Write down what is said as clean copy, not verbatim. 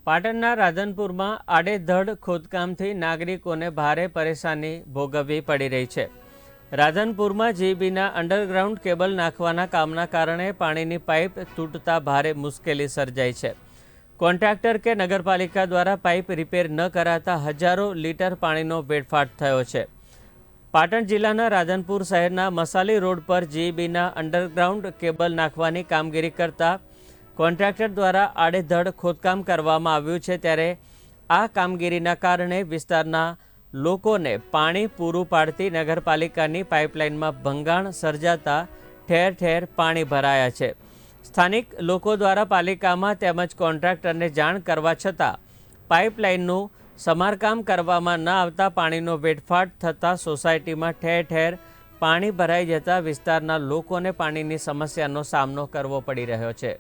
પાટણના રાધનપુરમાં આડેધડ ખોદકામથી નાગરિકોને ભારે પરેશાની ભોગવવી પડી રહી છે। રાધનપુરમાં જીબીના અંડરગ્રાઉન્ડ કેબલ નાખવાના કામના કારણે પાણીની પાઇપ તૂટતા ભારે મુશ્કેલી સર્જાઈ છે। કોન્ટ્રાક્ટર કે નગરપાલિકા દ્વારા પાઇપ રિપેર ન કરાતા હજારો લીટર પાણીનો વેડફાટ થયો છે। પાટણ જિલ્લાના રાધનપુર શહેરના મસાલી રોડ પર જીબીના અંડરગ્રાઉન્ડ કેબલ નાખવાની કામગીરી કરતા કોન્ટ્રાક્ટર દ્વારા આડેધડ ખોદકામ કરવામાં આવ્યું છે। ત્યારે આ કામગીરીના કારણે વિસ્તારના લોકોને પાણી પૂરું પાડતી નગરપાલિકાની પાઇપલાઇનમાં ભંગાણ સર્જાતા ઠેર ઠેર પાણી ભરાયા છે। સ્થાનિક લોકો દ્વારા પાલિકામાં તેમજ કોન્ટ્રાક્ટરને જાણ કરવા છતાં પાઇપલાઇનનું સમારકામ કરવામાં ન આવતા પાણીનો વેડફાટ થતાં સોસાયટીમાં ઠેર ઠેર પાણી ભરાઈ જતા વિસ્તારના લોકોને પાણીની સમસ્યાનો સામનો કરવો પડી રહ્યો છે।